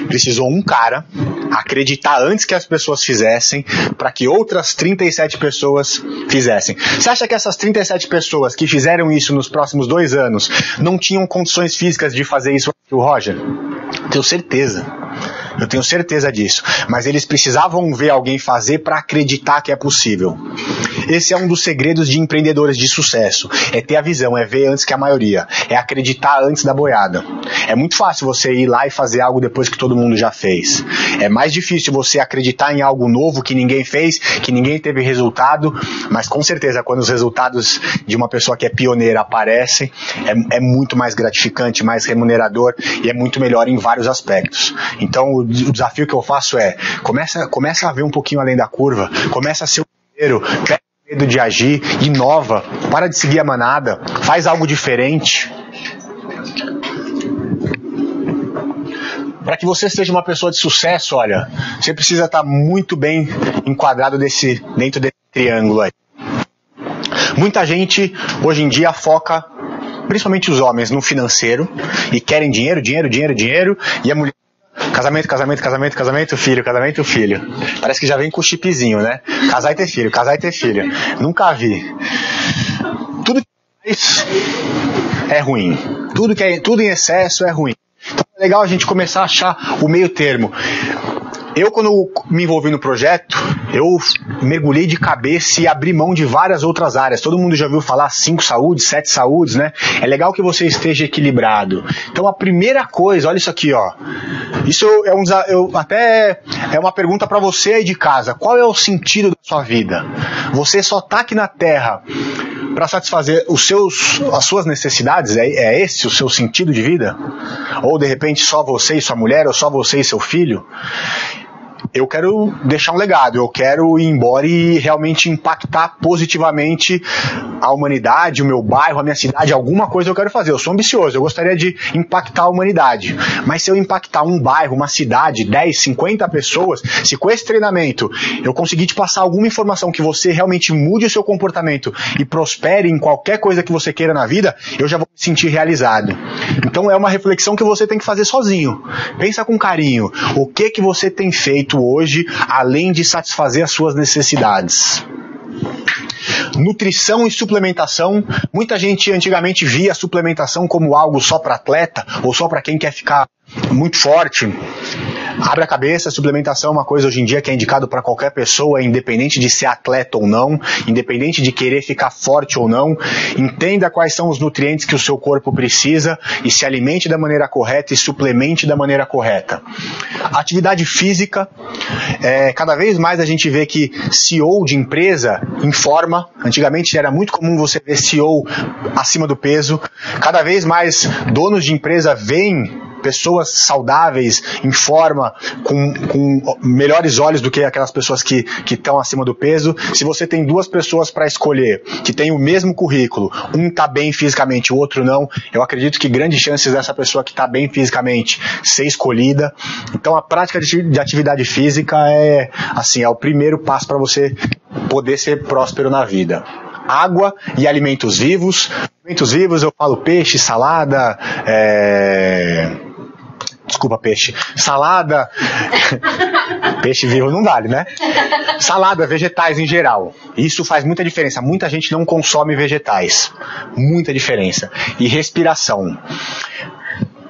Precisou um cara acreditar antes que as pessoas fizessem para que outras 37 pessoas fizessem. Você acha que essas 37 pessoas que fizeram isso nos próximos 2 anos não tinham condições físicas de fazer isso que o Roger? Tenho certeza. Eu tenho certeza disso. Mas eles precisavam ver alguém fazer para acreditar que é possível. Esse é um dos segredos de empreendedores de sucesso. É ter a visão, é ver antes que a maioria. É acreditar antes da boiada. É muito fácil você ir lá e fazer algo depois que todo mundo já fez. É mais difícil você acreditar em algo novo que ninguém fez, que ninguém teve resultado. Mas com certeza, quando os resultados de uma pessoa que é pioneira aparecem, é muito mais gratificante, mais remunerador e é muito melhor em vários aspectos. Então, o desafio que eu faço é, começa a ver um pouquinho além da curva, começa a ser o primeiro, pega o medo de agir, inova, para de seguir a manada, faz algo diferente. Para que você seja uma pessoa de sucesso, olha, você precisa estar muito bem enquadrado dentro desse triângulo aí. Muita gente, hoje em dia, foca, principalmente os homens, no financeiro, e querem dinheiro, e a mulher casamento, filho. Parece que já vem com o chipzinho, né? Casar e ter filho. Nunca vi. Tudo que é ruim. Tudo em excesso é ruim. Então é legal a gente começar a achar o meio termo. Eu, quando me envolvi no projeto, eu mergulhei de cabeça e abri mão de várias outras áreas. Todo mundo já ouviu falar 5 saúdes, 7 saúdes, né? É legal que você esteja equilibrado. Então, a primeira coisa, olha isso aqui, ó. Isso é uma pergunta para você aí de casa. Qual é o sentido da sua vida? Você só tá aqui na Terra para satisfazer as suas necessidades? É esse o seu sentido de vida? Ou, de repente, só você e sua mulher, ou só você e seu filho? Eu quero deixar um legado, eu quero ir embora e realmente impactar positivamente a humanidade, o meu bairro, a minha cidade, alguma coisa eu quero fazer. Eu sou ambicioso, eu gostaria de impactar a humanidade. Mas se eu impactar um bairro, uma cidade, 10, 50 pessoas, se com esse treinamento eu conseguir te passar alguma informação que você realmente mude o seu comportamento e prospere em qualquer coisa que você queira na vida, eu já vou me sentir realizado. Então é uma reflexão que você tem que fazer sozinho. Pensa com carinho. O que você tem feito hoje, além de satisfazer as suas necessidades? Nutrição e suplementação. Muita gente antigamente via a suplementação como algo só para atleta ou só para quem quer ficar muito forte. Abre a cabeça, suplementação é uma coisa hoje em dia que é indicado para qualquer pessoa, independente de ser atleta ou não, independente de querer ficar forte ou não. Entenda quais são os nutrientes que o seu corpo precisa e se alimente da maneira correta e suplemente da maneira correta. Atividade física, cada vez mais a gente vê que CEO de empresa informa. Antigamente era muito comum você ver CEO acima do peso. Cada vez mais donos de empresa veem pessoas saudáveis, em forma, com melhores olhos do que aquelas pessoas que estão acima do peso. Se você tem duas pessoas para escolher, que têm o mesmo currículo, um está bem fisicamente, o outro não, eu acredito que grandes chances dessa pessoa que está bem fisicamente ser escolhida. Então a prática de atividade física é o primeiro passo para você poder ser próspero na vida. Água e alimentos vivos. Alimentos vivos eu falo peixe, salada, peixe. Salada. Peixe vivo não vale, né? Salada, vegetais em geral. Isso faz muita diferença. Muita gente não consome vegetais. Muita diferença. E respiração.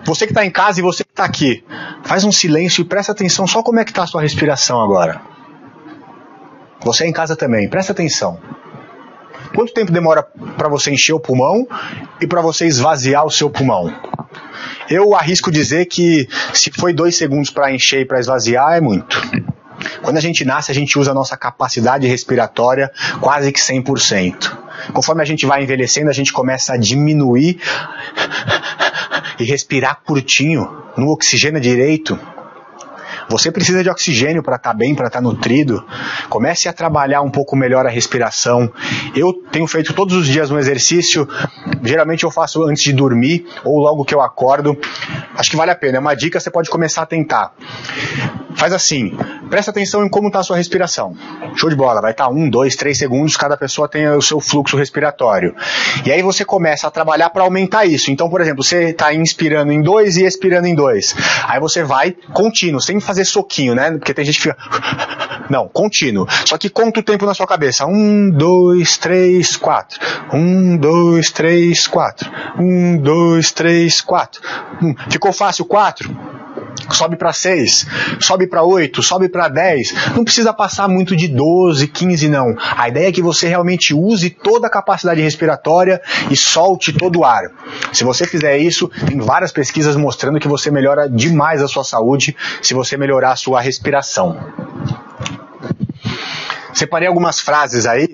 Você que está em casa e você que está aqui, faz um silêncio e presta atenção só como é que está a sua respiração agora. Você em casa também, presta atenção. Quanto tempo demora para você encher o pulmão e para você esvaziar o seu pulmão? Eu arrisco dizer que se foi 2 segundos para encher e para esvaziar, é muito. Quando a gente nasce, a gente usa a nossa capacidade respiratória quase que 100%. Conforme a gente vai envelhecendo, a gente começa a diminuir e respirar curtinho, não oxigena direito. Você precisa de oxigênio para estar bem, para estar nutrido. Comece a trabalhar um pouco melhor a respiração. Eu tenho feito todos os dias um exercício, geralmente eu faço antes de dormir ou logo que eu acordo. Acho que vale a pena, é uma dica, você pode começar a tentar. Faz assim, presta atenção em como está a sua respiração. Show de bola, vai estar 1, 2, 3 segundos, cada pessoa tem o seu fluxo respiratório. E aí você começa a trabalhar para aumentar isso. Então, por exemplo, você está inspirando em 2 e expirando em 2. Aí você vai contínuo, sem fazer soquinho, né? Porque tem gente que fica... Não, contínuo. Só que conta o tempo na sua cabeça. 1, 2, 3, 4. 1, 2, 3, 4. 1, 2, 3, 4. Ficou fácil 4? Sobe para 6, sobe para 8, sobe para 10. Não precisa passar muito de 12, 15 não. A ideia é que você realmente use toda a capacidade respiratória e solte todo o ar. Se você fizer isso, tem várias pesquisas mostrando que você melhora demais a sua saúde se você melhorar a sua respiração. Separei algumas frases aí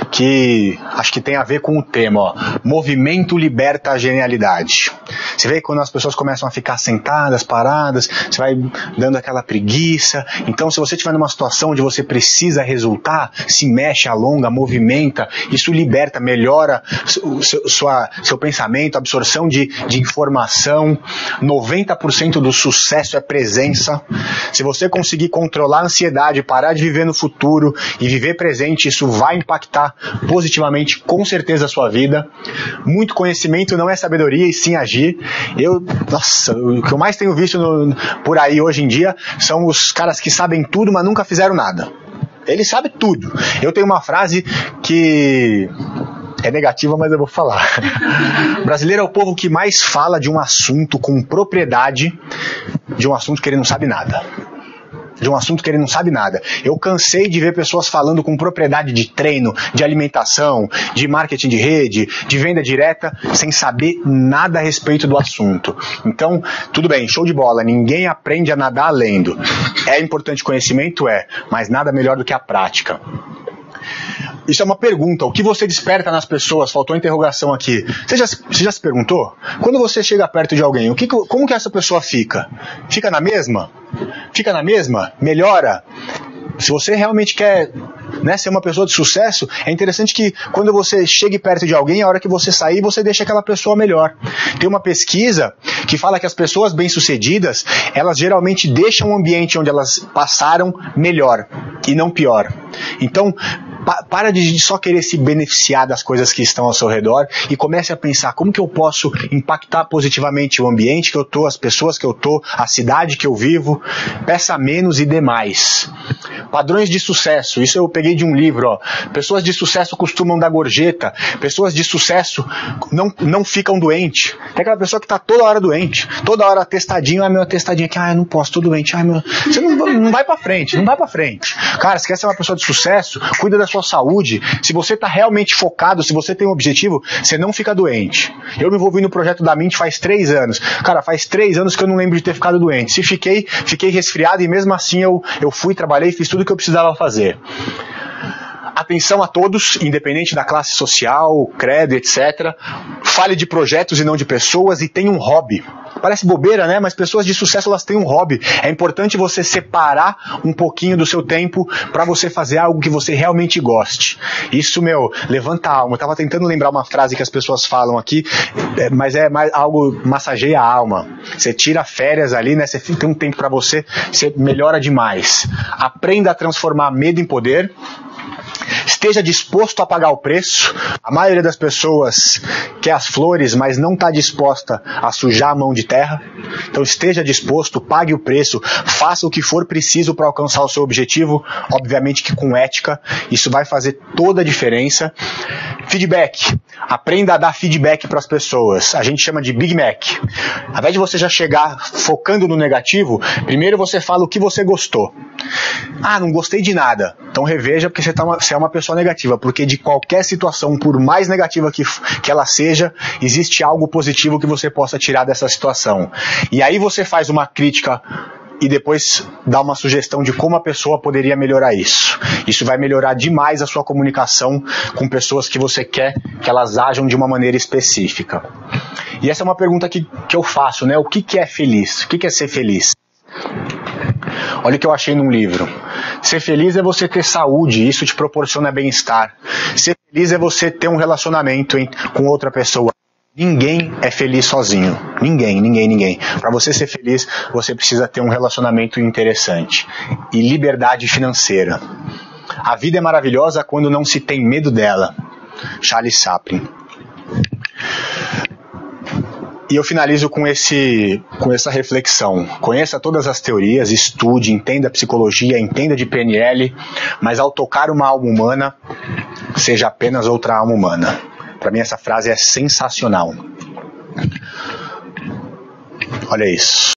que acho que tem a ver com o tema. Ó. Movimento liberta a genialidade. Você vê que quando as pessoas começam a ficar sentadas, paradas, você vai dando aquela preguiça. Então, se você estiver numa situação onde você precisa resultar, se mexe, alonga, movimenta, isso liberta, melhora seu pensamento, absorção de informação. 90% do sucesso é presença. Se você conseguir controlar a ansiedade, parar de viver no futuro e viver presente, isso vai impactar positivamente, com certeza, a sua vida. Muito conhecimento não é sabedoria, e sim agir. O que eu mais tenho visto por aí hoje em dia são os caras que sabem tudo, mas nunca fizeram nada. Eles sabem tudo. Eu tenho uma frase que é negativa, mas eu vou falar. O brasileiro é o povo que mais fala de um assunto com propriedade, de um assunto que ele não sabe nada. De um assunto que ele não sabe nada. Eu cansei de ver pessoas falando com propriedade de treino, de alimentação, de marketing de rede, de venda direta, sem saber nada a respeito do assunto. Então, tudo bem, show de bola, ninguém aprende a nadar lendo. É importante conhecimento? É, mas nada melhor do que a prática. Isso é uma pergunta. O que você desperta nas pessoas? Faltou interrogação aqui. Você já se perguntou? Quando você chega perto de alguém, como que essa pessoa fica? Fica na mesma? Fica na mesma? Melhora? Se você realmente quer, ser uma pessoa de sucesso, é interessante que quando você chegue perto de alguém, a hora que você sair, você deixa aquela pessoa melhor. Tem uma pesquisa que fala que as pessoas bem-sucedidas, elas geralmente deixam o ambiente onde elas passaram melhor e não pior. Então, Para de só querer se beneficiar das coisas que estão ao seu redor e comece a pensar como que eu posso impactar positivamente o ambiente que eu tô, as pessoas que eu tô, a cidade que eu vivo. Peça menos e dê mais. Padrões de sucesso, isso eu peguei de um livro, ó. Pessoas de sucesso costumam dar gorjeta, pessoas de sucesso não ficam doentes. Tem aquela pessoa que tá toda hora doente, toda hora atestadinho, meu atestadinho aqui, eu não posso, tô doente, meu... Você não vai pra frente, não vai pra frente. Cara, se quer ser uma pessoa de sucesso, cuida da sua saúde. Se você tá realmente focado, se você tem um objetivo, você não fica doente. Eu me envolvi no projeto da Mint faz 3 anos. Cara, faz 3 anos que eu não lembro de ter ficado doente. Se fiquei resfriado e mesmo assim eu fui, trabalhei, fiz tudo o que eu precisava fazer. Atenção a todos, independente da classe social, credo, etc. Fale de projetos e não de pessoas e tenha um hobby. Parece bobeira, né? Mas pessoas de sucesso, elas têm um hobby. É importante você separar um pouquinho do seu tempo para você fazer algo que você realmente goste. Isso, levanta a alma. Eu tava tentando lembrar uma frase que as pessoas falam aqui, mas é mais algo, massageia a alma. Você tira férias ali, né? Você tem um tempo para você melhora demais. Aprenda a transformar medo em poder. Esteja disposto a pagar o preço. A maioria das pessoas quer as flores, mas não está disposta a sujar a mão de terra. Então esteja disposto, pague o preço, faça o que for preciso para alcançar o seu objetivo, obviamente que com ética. Isso vai fazer toda a diferença. Feedback. Aprenda a dar feedback para as pessoas. A gente chama de Big Mac. Ao invés de você já chegar focando no negativo, primeiro você fala o que você gostou. Não gostei de nada. Então reveja, porque você é uma pessoa negativa. Porque de qualquer situação, por mais negativa que ela seja, existe algo positivo que você possa tirar dessa situação. E aí você faz uma crítica e depois dá uma sugestão de como a pessoa poderia melhorar isso. Isso vai melhorar demais a sua comunicação com pessoas que você quer que elas ajam de uma maneira específica. E essa é uma pergunta que eu faço, né? O que é feliz? O que é ser feliz? Olha o que eu achei num livro. Ser feliz é você ter saúde, isso te proporciona bem-estar. Ser feliz é você ter um relacionamento com outra pessoa. Ninguém é feliz sozinho. Ninguém. Para você ser feliz, você precisa ter um relacionamento interessante. E liberdade financeira. A vida é maravilhosa quando não se tem medo dela. Charles Chaplin. E eu finalizo com essa reflexão. Conheça todas as teorias, estude, entenda a psicologia, entenda de PNL, mas ao tocar uma alma humana, seja apenas outra alma humana. Para mim essa frase é sensacional. Olha isso.